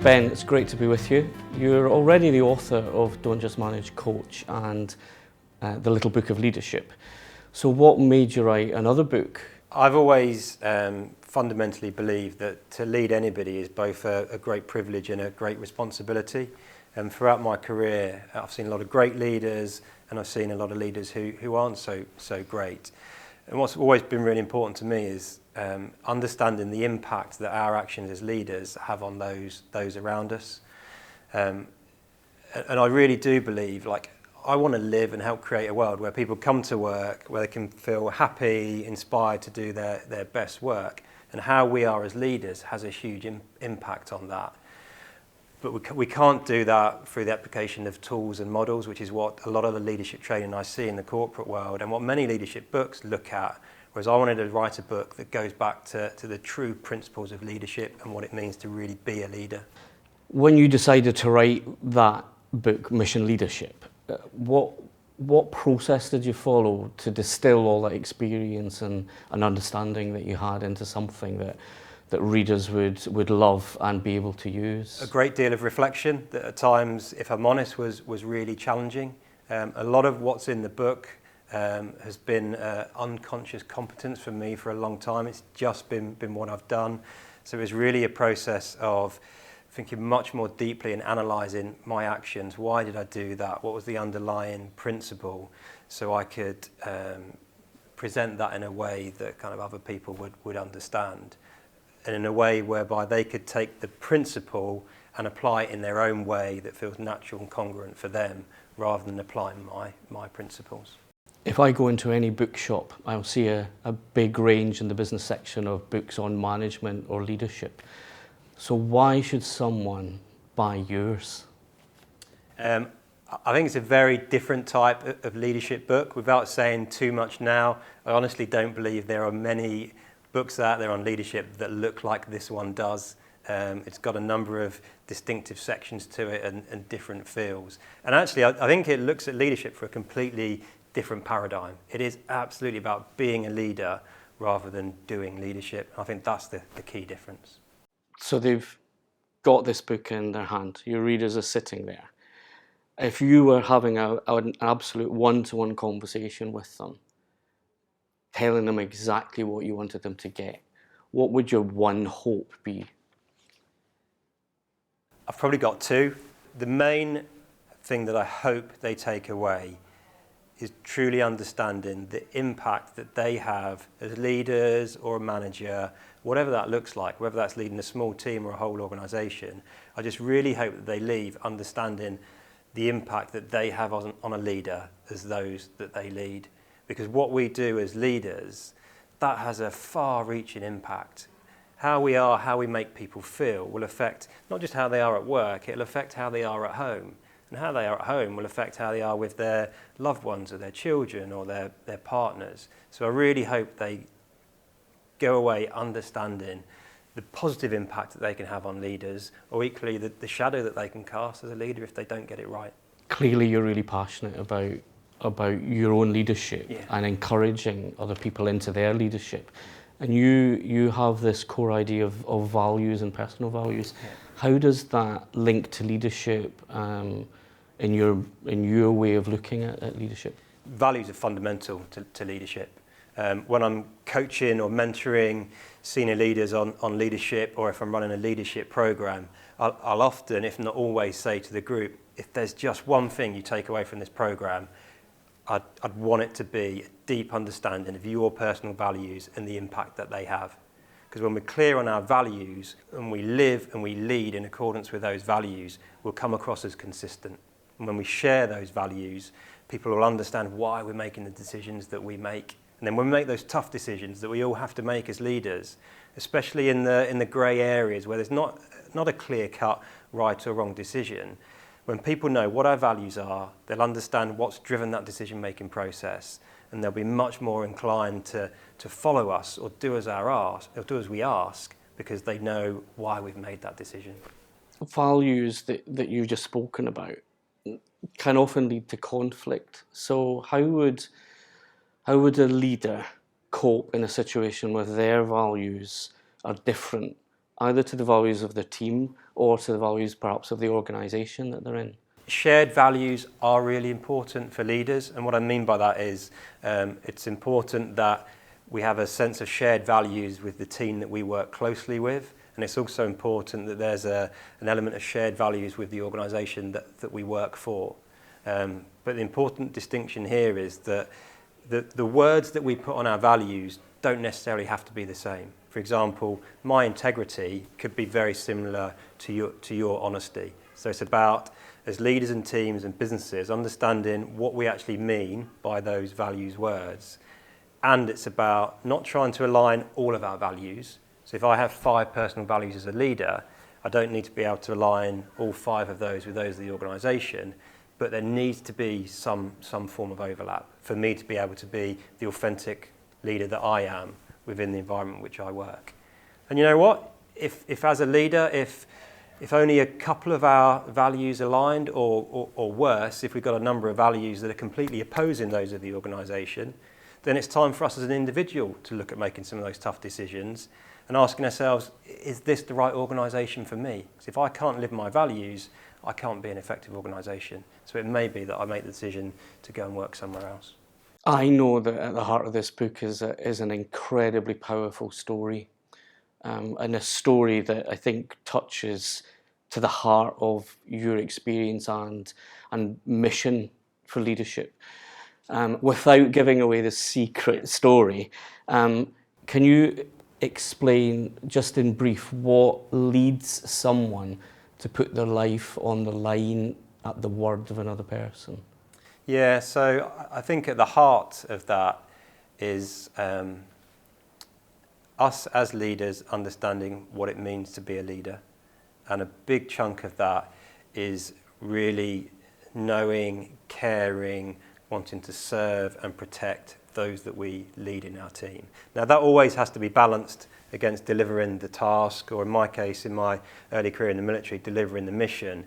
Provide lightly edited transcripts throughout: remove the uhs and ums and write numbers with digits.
Ben, it's great to be with you. You're already the author of Don't Just Manage, Coach and The Little Book of Leadership. So what made you write another book? I've always fundamentally believed that to lead anybody is both a great privilege and a great responsibility. And throughout my career, I've seen a lot of great leaders and I've seen a lot of leaders who aren't so great. And what's always been really important to me is understanding the impact that our actions as leaders have on those around us. And I really do believe, I want to live and help create a world where people come to work, where they can feel happy, inspired to do their best work. And how we are as leaders has a huge impact on that. But we can't do that through the application of tools and models, which is what a lot of the leadership training I see in the corporate world and what many leadership books look at. Whereas I wanted to write a book that goes back to the true principles of leadership and what it means to really be a leader. When you decided to write that book, Mission Leadership, what process did you follow to distill all that experience and understanding that you had into something that readers would love and be able to use? A great deal of reflection that at times, if I'm honest, was really challenging. A lot of what's in the book has been unconscious competence for me for a long time. It's just been what I've done. So it was really a process of thinking much more deeply and analysing my actions. Why did I do that? What was the underlying principle? So I could present that in a way that kind of other people would understand. And in a way whereby they could take the principle and apply it in their own way that feels natural and congruent for them, rather than applying my principles. If I go into any bookshop, I'll see a big range in the business section of books on management or leadership. So why should someone buy yours? I think it's a very different type of leadership book. Without saying too much now, I honestly don't believe there are many books out there on leadership that look like this one does. It's got a number of distinctive sections to it and different feels. And actually, I think it looks at leadership for a completely different paradigm. It is absolutely about being a leader rather than doing leadership. I think that's the key difference. So they've got this book in their hand. Your readers are sitting there. If you were having an absolute one-to-one conversation with them, telling them exactly what you wanted them to get, what would your one hope be? I've probably got two. The main thing that I hope they take away is truly understanding the impact that they have as leaders or a manager, whatever that looks like, whether that's leading a small team or a whole organisation. I just really hope that they leave understanding the impact that they have on a leader as those that they lead. Because what we do as leaders, that has a far-reaching impact. How we are, how we make people feel will affect not just how they are at work, it'll affect how they are at home. And how they are at home will affect how they are with their loved ones or their children or their partners. So I really hope they go away understanding the positive impact that they can have on leaders, or equally the shadow that they can cast as a leader if they don't get it right. Clearly you're really passionate about your own leadership, yeah, and encouraging other people into their leadership. And you have this core idea of values and personal values. Yeah. How does that link to leadership in your way of looking at leadership? Values are fundamental to leadership. When I'm coaching or mentoring senior leaders on leadership, or if I'm running a leadership program, I'll often, if not always, say to the group, if there's just one thing you take away from this program, I'd want it to be a deep understanding of your personal values and the impact that they have. Because when we're clear on our values and we live and we lead in accordance with those values, we'll come across as consistent. And when we share those values, people will understand why we're making the decisions that we make. And then when we make those tough decisions that we all have to make as leaders, especially in the grey areas where there's not a clear-cut right or wrong decision, when people know what our values are, they'll understand what's driven that decision-making process, and they'll be much more inclined to follow us or do as we ask, because they know why we've made that decision. Values that you've just spoken about can often lead to conflict. So how would a leader cope in a situation where their values are different either to the values of their team or to the values perhaps of the organisation that they're in? Shared values are really important for leaders, and what I mean by that is it's important that we have a sense of shared values with the team that we work closely with, and it's also important that there's an element of shared values with the organisation that we work for. But the important distinction here is that the words that we put on our values don't necessarily have to be the same. For example, my integrity could be very similar to your honesty. So it's about, as leaders and teams and businesses, understanding what we actually mean by those values words. And it's about not trying to align all of our values. So if I have 5 personal values as a leader, I don't need to be able to align all 5 of those with those of the organisation, but there needs to be some form of overlap for me to be able to be the authentic leader that I am within the environment in which I work. And you know what? If as a leader, if only a couple of our values aligned, or worse, if we've got a number of values that are completely opposing those of the organisation, then it's time for us as an individual to look at making some of those tough decisions and asking ourselves, is this the right organisation for me? Because if I can't live my values, I can't be an effective organisation. So it may be that I make the decision to go and work somewhere else. I know that at the heart of this book is an incredibly powerful story, and a story that I think touches to the heart of your experience and mission for leadership. Without giving away the secret story, can you explain just in brief what leads someone to put their life on the line at the word of another person? Yeah, so I think at the heart of that is us as leaders understanding what it means to be a leader. And a big chunk of that is really knowing, caring, wanting to serve and protect those that we lead in our team. Now that always has to be balanced against delivering the task, or in my case, in my early career in the military, delivering the mission.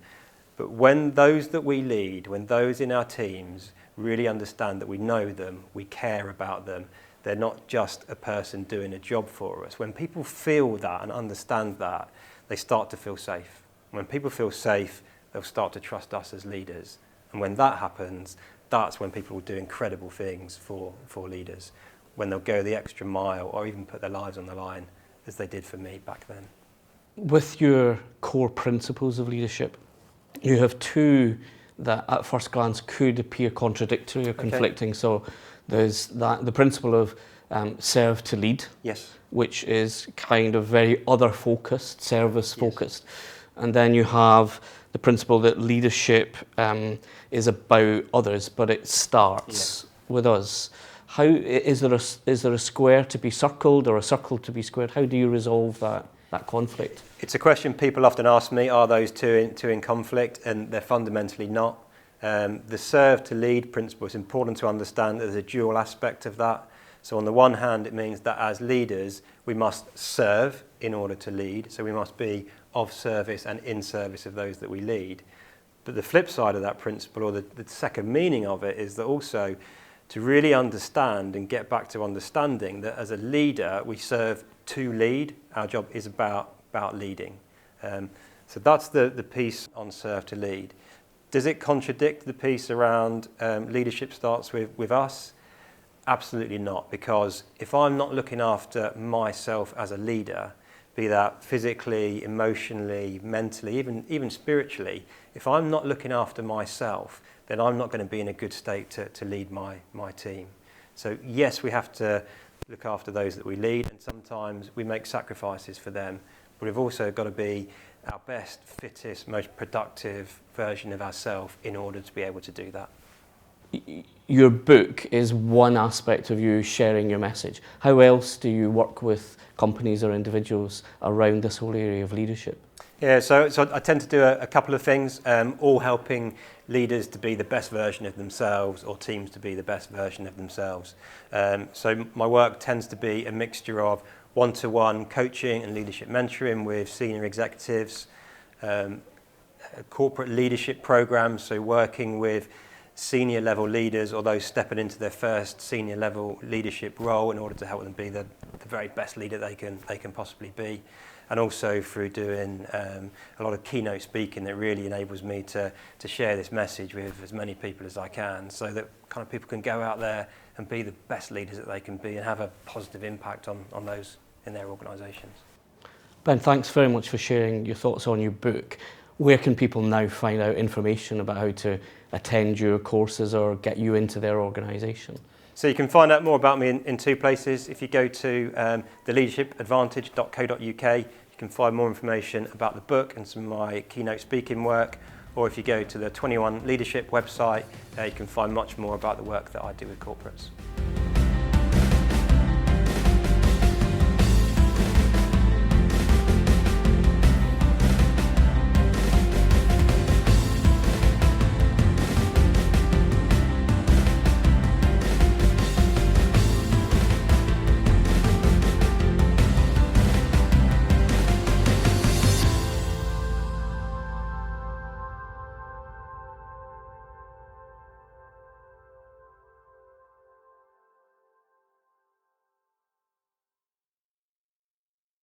But when those that we lead, when those in our teams really understand that we know them, we care about them, they're not just a person doing a job for us. When people feel that and understand that, they start to feel safe. When people feel safe, they'll start to trust us as leaders. And when that happens, that's when people will do incredible things for leaders, when they'll go the extra mile or even put their lives on the line, as they did for me back then. With your core principles of leadership, you have 2 that at first glance could appear contradictory or conflicting. Okay. So there's the principle of serve to lead, yes, which is kind of very other-focused, service-focused. Yes. And then you have the principle that leadership is about others, but it starts with us. How is there a square to be circled or a circle to be squared? How do you resolve that conflict? It's a question people often ask me, are those two in conflict? And they're fundamentally not. The serve to lead principle is important to understand. There's a dual aspect of that. So on the one hand, it means that as leaders, we must serve in order to lead. So we must be of service and in service of those that we lead. But the flip side of that principle, or the second meaning of it, is that also to really understand and get back to understanding that as a leader, we serve to lead. Our job is about leading. So that's the piece on serve to lead. Does it contradict the piece around leadership starts with us? Absolutely not, because if I'm not looking after myself as a leader, be that physically, emotionally, mentally, even spiritually, if I'm not looking after myself, then I'm not going to be in a good state to lead my team. So yes, we have to look after those that we lead, and sometimes we make sacrifices for them, but we've also got to be our best, fittest, most productive version of ourselves in order to be able to do that. Your book is one aspect of you sharing your message. How else do you work with companies or individuals around this whole area of leadership? Yeah, so I tend to do a couple of things, all helping leaders to be the best version of themselves, or teams to be the best version of themselves. So my work tends to be a mixture of one-to-one coaching and leadership mentoring with senior executives, corporate leadership programs, so working with senior level leaders or those stepping into their first senior level leadership role in order to help them be the very best leader they can possibly be. and also through doing a lot of keynote speaking that really enables me to share this message with as many people as I can, so that kind of people can go out there and be the best leaders that they can be and have a positive impact on those in their organisations. Ben, thanks very much for sharing your thoughts on your book. Where can people now find out information about how to attend your courses or get you into their organisation? So you can find out more about me in two places. If you go to theleadershipadvantage.co.uk, you can find more information about the book and some of my keynote speaking work. Or if you go to the 21 Leadership website, you can find much more about the work that I do with corporates.